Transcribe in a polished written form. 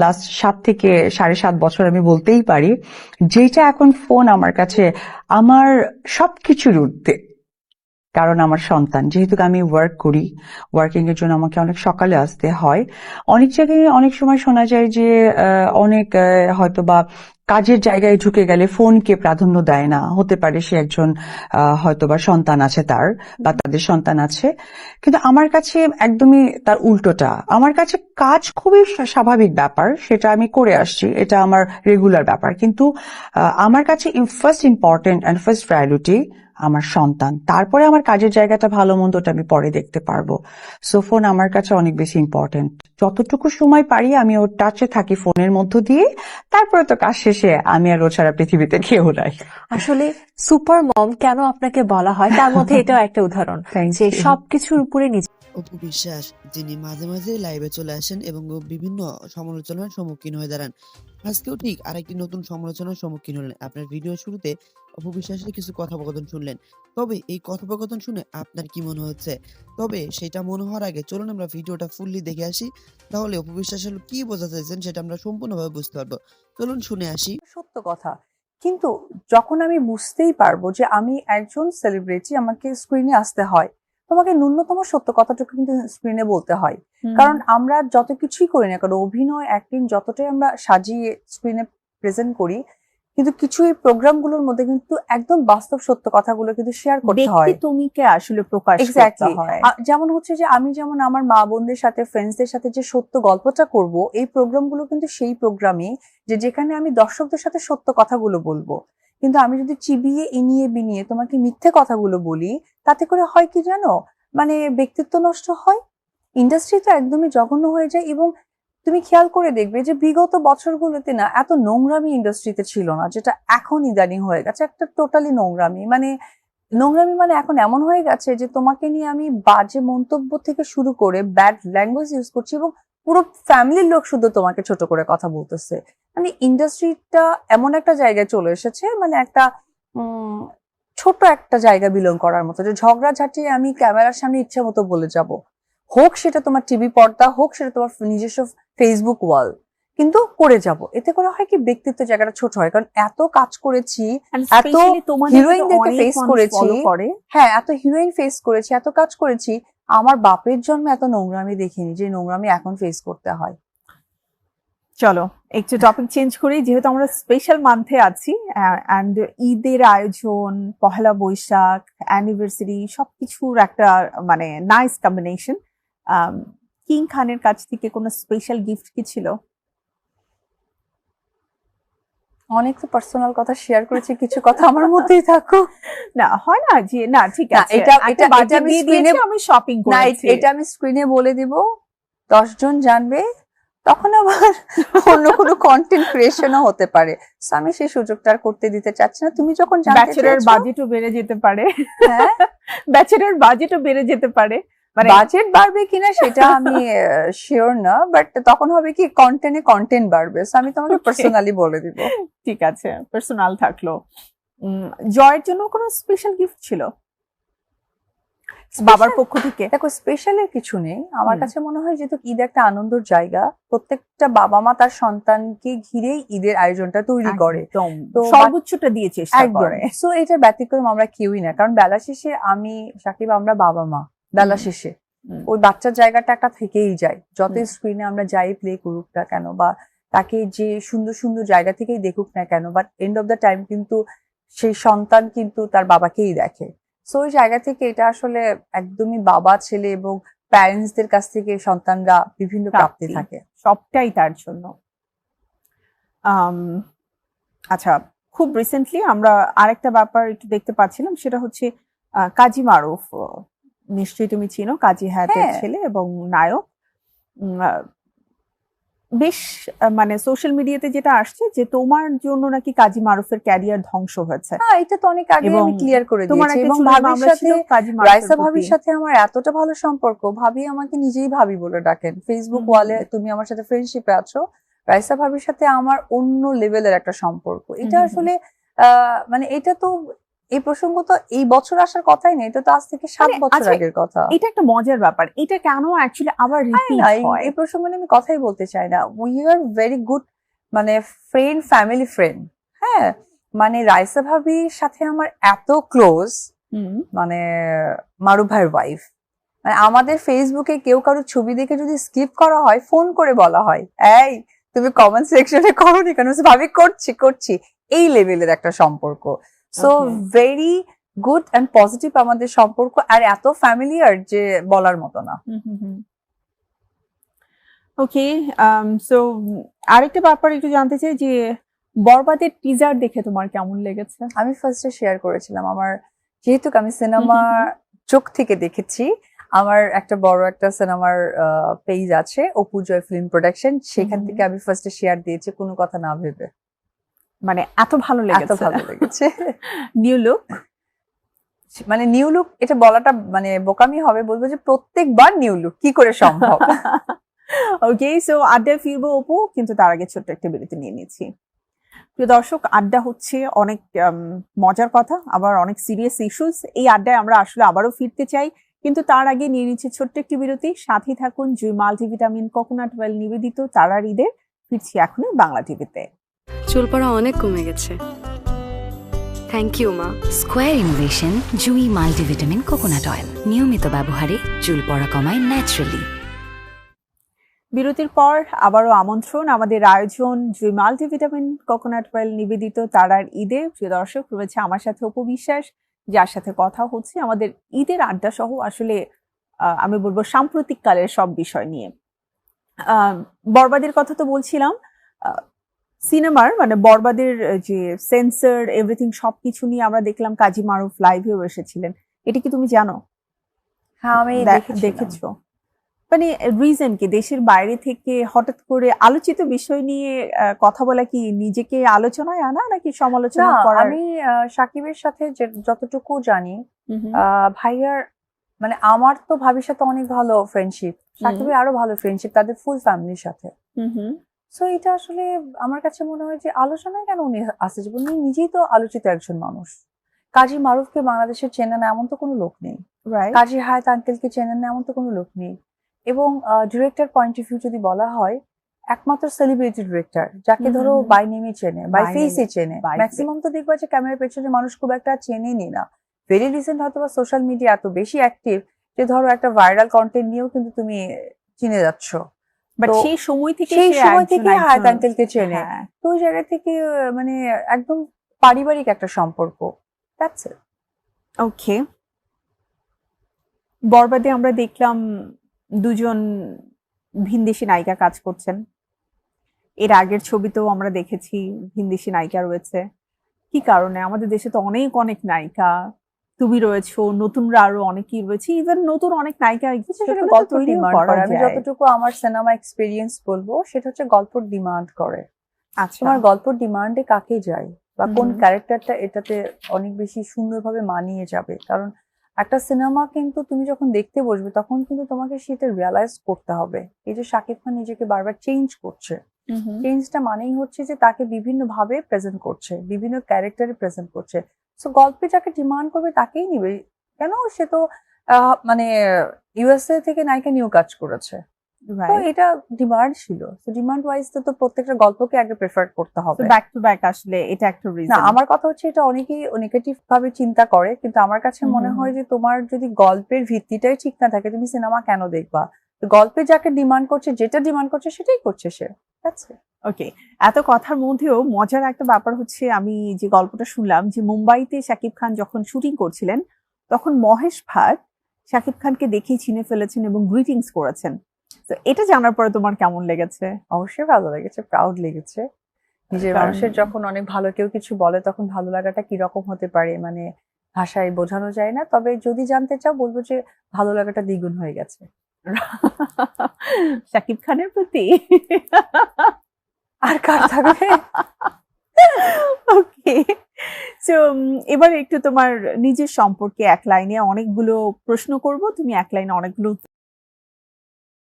Last 7 থেকে 7.5 বছর আমি বলতেই পারি, যেটা এখন ফোন আমার কাছে আমার সবকিছুর ঊর্ধ্বে। কারণ আমার সন্তান, যেহেতু আমি ওয়ার্ক করি, ওয়ার্কিং এর জন্য আমাকে অনেক সকালে আসতে হয়। অনেক জায়গায় অনেক সময় শোনা যায় যে অনেক হয়তো বা কাজের জায়গায় ঢুকে গেলে ফোনকে প্রাধান্য দেয় না। হতে পারে সে একজন হয়তো বা সন্তান আছে তার, বা তাদের সন্তান আছে। কিন্তু আমার কাছে একদমই তার উল্টোটা। আমার কাছে কাজ খুবই স্বাভাবিক ব্যাপার, সেটা আমি করে আসছি, এটা আমার রেগুলার ব্যাপার। কিন্তু আমার কাছে first important and first priority আমার সন্তান। তারপরে আমার কাজের জায়গাটা ভালো মন্দটা আমি পরে দেখতে পারবো। সো ফোন আমার কাছে অনেক বেশি ইম্পর্টেন্ট। যতটুকু সময় পারি আমি ওর টাচে থাকি ফোনের মধ্য দিয়ে, তারপরে তো কাজ শেষে আমি আর ও ছাড়া পৃথিবীতে কেউ নাই। আসলে সুপার মম কেন আপনাকে বলা হয়, তার মধ্যে এটাও একটা উদাহরণ যে সবকিছুর উপরে অপু বিশ্বাস, যিনি মাঝে মাঝে লাইভে চলে আসেন এবং বিভিন্ন সমালোচনার সম্মুখীন হয়ে দাঁড়ান। আজকেও ঠিক আরেকটি নতুন সমালোচনার সম্মুখীন হলেন। আপনার ভিডিও শুরুতে অপু বিশ্বাসের কিছু কথোপকথন শুনলেন। তবে এই কথোপকথন শুনে আপনার কি মনে হচ্ছে? তবে সেটা মনে হওয়ার আগে চলুন আমরা ভিডিওটা ফুললি দেখে আসি। তাহলে অপু বিশ্বাস কি বোঝাতে চাইছেন সেটা আমরা সম্পূর্ণভাবে বুঝতে পারবো। চলুন শুনে আসি। সত্য কথা, কিন্তু যখন আমি বুঝতেই পারবো যে আমি একজন সেলিব্রিটি, আমাকে স্ক্রিনে আসতে হয়, তোমাকে ন্যূনতম সত্য কথাটুকু কিন্তু স্ক্রিনে বলতে হয়। কারণ আমরা যত কিছুই করি না কারণ অভিনয়, অ্যাক্টিং যতটাই আমরা সাজিয়ে স্ক্রিনে প্রেজেন্ট করি, কিন্তু কিছু এই প্রোগ্রাম গুলোর মধ্যে কিন্তু একদম বাস্তব সত্য কথাগুলো কিন্তু শেয়ার করতে হয়। তুমিকে আসলে প্রকাশ করতে এক্স্যাক্টলি। হয়। যেমন হচ্ছে যে আমি যেমন আমার মা বোনদের সাথে, ফ্রেন্ডসদের সাথে যে সত্য গল্পটা করব, এই প্রোগ্রামগুলো কিন্তু সেই প্রোগ্রামই যেখানে আমি দর্শকদের সাথে সত্য কথাগুলো বলবো। কিন্তু আমি যদি চিবিয়ে ইনিয়ে বিনিয়ে তোমাকে মিথ্যে কথাগুলো বলি, তাতে করে হয় কি জানো, মানে ব্যক্তিত্ব নষ্ট হয়, ইন্ডাস্ট্রি তো একদমই জঘন্য হয়ে যায়। এবং তুমি খেয়াল করে দেখবে যে বিগত বছরগুলোতে না এত নোংরামি ইন্ডাস্ট্রিতে ছিল না, যেটা এখন ইদানিং হয়ে গেছে একটা টোটালি নোংরামি। নোংরামি মানে এখন এমন হয়ে গেছে যে তোমাকে নিয়ে আমি বাজে মন্তব্য থেকে শুরু করে ব্যাড ল্যাঙ্গুয়েজ ইউজ করছি, এবং পুরো ফ্যামিলির লোক শুধু তোমাকে ছোট করে কথা বলতেছে। মানে ইন্ডাস্ট্রিটা এমন একটা জায়গায় চলে এসেছে, মানে একটা ছোট একটা জায়গা বিলং করার মতো, যে ঝগড়া ঝাঁটিয়ে আমি ক্যামেরার সামনে ইচ্ছা মতো বলে যাব, হোক সেটা তোমার টিভি পর্দা, হোক সেটা তোমার নিজস্ব ফেসবুক ওয়াল, কিন্তু করে যাব। এতে করে হয় কি ব্যক্তিত্ব জায়গাটা ছোট হয়, কারণ এত কাজ করেছি, এত হিরোইনদেরকে ফেস করেছি, হ্যাঁ এত হিরোইন ফেস করেছি, এত কাজ করেছি, আমার বাপের জন্মে এত নোংরামি দেখিনি যে নোংরামি এখন ফেস করতে হয়। চলো একটু টপিক চেঞ্জ করি, যেহেতু আমরা স্পেশাল মান্থে আছি অ্যান্ড ঈদের আয়োজন, পহেলা বৈশাখ, অ্যানিভার্সারি সবকিছুর একটা মানে নাইস কম্বিনেশন। কিং খানের কাছ থেকে কোনো স্পেশাল গিফট কি ছিল? অনেক তো পার্সোনাল কথা শেয়ার করেছি, কিছু কথা আমার মধ্যেই থাকো। না হয় না যে না ঠিক আছে, আমি শপিং করেছি, এটা আমি স্ক্রিনে বলে দিব, 10 জন জানবে, তখন আবার অন্য কোনো কন্টেন্ট ক্রিয়েশনও হতে পারে। আমি সেই সুযোগটা আর করতে দিতে চাচ্ছি না। তুমি যখন ব্যাচেলর বাজেটও বেড়ে যেতে পারে, হ্যাঁ ব্যাচেলর বাজেটও বেড়ে যেতে পারে, মানে বাজেট বাড়বে কিনা সেটা আমি শিওর না, বাট তখন হবে কি কন্টেন্ট বাড়বে। আমি তোমাকে পার্সোনালি বলে দিব। ঠিক আছে, পার্সোনাল থাকলো। জয়ের জন্য কোনো স্পেশাল গিফট ছিল বাবার পক্ষ থেকে? দেখো স্পেশালের কিছু নেই আমার কাছে, মনে হয় যেহেতু ঈদ একটা আনন্দের জায়গা, প্রত্যেকটা বাবা মা তার সন্তানকে ঘিরেই ঈদের আয়োজনটা তৈরি করে, তো সর্বোচ্চটা দিয়ে চেষ্টা করে। সো এটা ব্যতিক্রম আমরা কেউই না, কারণ বেলা শেষে আমি সাকিব, আমরা বাবা মা, বেলা শেষে ওই বাচ্চার জায়গাটা একটা থেকেই যায়, যত স্ক্রিনে আমরা যাই প্লে করুক না কেন, বা তাকে যে সুন্দর সুন্দর জায়গা থেকেই দেখুক না কেন, but end of the time কিন্তু সেই সন্তান কিন্তু তার বাবাকেই দেখে। সো ওই জায়গা থেকে এটা আসলে একদমই বাবা ছেলে এবং প্যারেন্টসদের কাছ থেকে সন্তানরা বিভিন্ন প্রাপ্তি থাকে, সবটাই তার জন্য। আচ্ছা, খুব রিসেন্টলি আমরা আরেকটা ব্যাপার একটু দেখতে পাচ্ছিলাম, সেটা হচ্ছে কাজী মারুফ, নিশ্চয়ই তুমি চিনো, কাজী হায়াতের ছেলে এবং নায়ক। বেশ মানে সোশ্যাল মিডিয়াতে যেটা আসছে যে তোমার জন্য নাকি কাজী মারুফের ক্যারিয়ার ধ্বংস হয়েছে। এটা তো অনেক আগে আমি ক্লিয়ার করে দিয়েছি, এবং ভাবির সাথে, রাইসা ভাবির সাথে আমার এতটা ভালো সম্পর্ক, ভাবি আমাকে নিজেই ভাবি বলে ডাকেন, ফেসবুক ওয়ালে তুমি আমার সাথে ফ্রেন্ডশিপে আছো, রাইসা ভাবির সাথে আমার অন্য লেভেলের একটা সম্পর্ক। এটা আসলে মানে এটা তো এই প্রসঙ্গ তো এই বছর আসার কথাই নেই, এটা তো আজ থেকে 7 মানে বছর আচ্ছা, আগের কথা। এটা একটা মজার ব্যাপার, এটা কেন অ্যাকচুয়ালি আবার রিপিট না, হয়? এই প্রসঙ্গ নিয়ে আমি কথাই বলতে চাই না। উই আর ভেরি গুড, মানে ফ্রেন্ড, ফ্যামিলি ফ্রেন্ড। হ্যাঁ, মানে রাইসা ভাবির সাথে আমার এত ক্লোজ, হুম। মানে মারুফ ভাইয়ের ওয়াইফ, মানে আমাদের ফেসবুকে কেউ কারো ছবি দেখে যদি স্কিপ করা হয়, ফোন করে বলা হয়, এই তুমি কমেন্ট সেকশনে করোনি কেন? ভাবি করছি করছি, এই লেভেলের একটা সম্পর্ক। So Okay. Very good and positive আমাদের সম্পর্ক, আর এত ফ্যামিলিয়ার যে বলার মতো না। ওকে, সো আরেকটা ব্যাপার একটু জানতে চাই যে বরবাদের টিজার দেখে তোমার কেমন লেগেছে? আমি ফার্স্টে শেয়ার করেছিলাম আমার, যেহেতু আমি সিনেমা চোখ থেকে দেখেছি, আমার একটা বড় একটা সিনেমার পেজ আছে, অপু জয় ফিল্ম প্রোডাকশন, সেখান থেকে আমি ফার্স্টে শেয়ার দিয়েছি কোনো কথা না ভেবে। মানে এত ভালো এত লেগেছে? ভালো লেগেছে। New look? মানে নিউ লুক এটা বলাটা মানে বোকামি হবে, বলবো যে প্রত্যেকবার নিউ লুক কি করে সম্ভব। ওকে, সো আড্ডায় ফিরবো অপু, কিন্তু তার আগে ছোট্ট একটা বিরতি নিয়ে নিচ্ছি। প্রিয় দর্শক, আড্ডা হচ্ছে অনেক মজার কথা, আবার অনেক সিরিয়াস ইস্যুস। এই আড্ডায় আমরা আসলে আবারও ফিরতে চাই, কিন্তু তার আগে নিয়ে নিচ্ছি ছোট্ট একটি বিরতি। সাথেই থাকুন জুই মাল্টিভিটামিন কোকোনাট অয়েল নিবেদিত তারার ঈদে। ফিরছি এখনই বাংলা টিভিতে। চুল পড়া অনেক কমে গেছে, থ্যাংক ইউ মা। স্কোয়ার ইনোভেশন জুই মাল্টিভিটামিন কোকোনাট অয়েল নিয়মিত ব্যবহারে চুল পড়া কমায় ন্যাচারালি। বিরতির পর আবারও আমন্ত্রণ আমাদের আয়োজন জুই মাল্টিভিটামিন কোকোনাট অয়েল নিবেদিত তারার ঈদে। প্রিয় দর্শক, রয়েছে আমার সাথে অপু বিশ্বাস, যার সাথে কথা হচ্ছে আমাদের ঈদের আড্ডা সহ আসলে আমি বলবো সাম্প্রতিক কালের সব বিষয় নিয়ে। বরবাদের কথা তো বলছিলাম, সিনেমার মানে বরবাদের যে সেন্সর এভরিথিং সবকিছু নিয়ে আমরা দেখলাম কাজী মারুফ লাইভেও এসেছিলেন। এটা কি তুমি জানো? হ্যাঁ, আমি দেখেছো? মানে রিজন কি, দেশের বাইরে থেকে হঠাৎ করে আলোচিত বিষয় নিয়ে কথা বলা কি নিজেকে আলোচনায় আনা নাকি সমালোচনা করার? আমি সাকিবের সাথে যতটুকু জানি, ভাইয়ার মানে আমার তো ভাবির সাথে অনেক ভালো ফ্রেন্ডশিপ, সাকিবের আরো ভালো ফ্রেন্ডশিপ তাদের ফুল ফ্যামিলির সাথে। সো এটা আসলে আমার কাছে মনে হয় যে আলোচনায় কেন উনি আসছে, যে উনি নিজেই তো আলোচিত একজন মানুষ। কাজী মারুফকে বাংলাদেশের চেনে না এমন তো কোনো লোক নেই, কাজী হায়াত আঙ্কেলকে চেনেন না এমন তো কোনো লোক নেই। এবং ডিরেক্টর পয়েন্ট অফ ভিউ যদি বলা হয়, একমাত্র সেলিব্রিটি ডিরেক্টর যাকে ধরো বাই নেমে চেনে, বাই ফেসে চেনে। ম্যাক্সিমাম তো দেখবা যে ক্যামেরার পেছনে মানুষ খুব একটা চেনেনি না। ভেরি রিসেন্ট হয়তো বা সোশ্যাল মিডিয়া এত বেশি অ্যাক্টিভ যে ধরো একটা ভাইরাল কন্টেন্ট নিয়েও কিন্তু তুমি চিনে যাচ্ছ। বাট সেই সময় থেকে হায়াত আঙ্কেলকে চেনে, তো ওই জায়গা থেকে মানে একদম পারিবারিক একটা সম্পর্ক। That's it. ওকে, বরবাদে আমরা দেখলাম দুজন ভিনদেশি নায়িকা কাজ করছেন। এর আগের ছবিতেও আমরা দেখেছি ভিনদেশি নায়িকা রয়েছে। কি কারণে? আমাদের দেশে তো অনেক অনেক নায়িকা, তুমি রয়েছো, নতুনরা আরো অনেকেই রয়েছে, ইভেন নতুন অনেক নায়িকা। গল্প ডিমান্ড করে, আমি যতটুকু আমার সিনেমা এক্সপেরিয়েন্স বলবো সেটা হচ্ছে গল্প ডিমান্ড করে। আচ্ছা, তোমার গল্প ডিমান্ডে কাকে যায় বা কোন ক্যারেক্টারটা এটাতে অনেক বেশি সুন্দরভাবে মানিয়ে যাবে। কারণ একটা সিনেমা কিন্তু তুমি যখন দেখতে বসবে তখন কিন্তু তোমাকে সেটা রিয়ালাইজ করতে হবে। এই যে শাকিব খান নিজেকে বারবার চেঞ্জ করছে, চেঞ্জটা মানেই হচ্ছে যে তাকে বিভিন্ন ভাবে প্রেজেন্ট করছে, বিভিন্ন ক্যারেক্টারে প্রেজেন্ট করছে। সো গল্পে যাকে ডিমান্ড করবে তাকেই নিবে। কেন? সে তো মানে ইউএসএ থেকে নায়িকা নিউ কাজ করেছে, তো এটা ডিমান্ড ছিল। তো ডিমান্ড ওয়াইজ তো প্রত্যেকটা গল্পকে আগে প্রেফার করতে হবে। ব্যাক টু ব্যাক আসলে এটা একটা রিজন না। আমার কথা হচ্ছে এটা অনেকেই নেগেটিভ ভাবে চিন্তা করে, কিন্তু আমার কাছে মনে হয় যে তোমার যদি গল্পের ভিত্তিটাই ঠিক না থাকে তুমি সিনেমা কেন দেখবা? গল্পে যাকে ডিমান্ড করছে, যেটা ডিমান্ড করছে সেটাই করছে সে। ওকে, এত কথার মধ্যেও মজার একটা ব্যাপার হচ্ছে, আমি যে গল্পটা শুনলাম যে মুম্বাইতে শাকিব খান যখন শুটিং করছিলেন তখন মহেশ ভাট শাকিব খানকে দেখেই চিনে ফেলেছেন এবং গ্রিটিংস করেছেন। তো এটা জানার পরে তোমার কেমন লেগেছে? অবশ্যই ভালো লেগেছে, প্রাউড লেগেছে। নিজের মানুষের যখন অনেক ভালো কেউ কিছু বলে তখন ভালো লাগাটা কিরকম হতে পারে মানে ভাষায় বোঝানো যায় না। তবে যদি জানতে চাও বলবো যে ভালো লাগাটা দ্বিগুণ হয়ে গেছে শাকিব খানের প্রতি। আর কার থাকবে? ওকে, সো এবার একটু তোমার নিজের সম্পর্কে এক লাইনে অনেকগুলো প্রশ্ন করব, তুমি এক লাইনে অনেকগুলো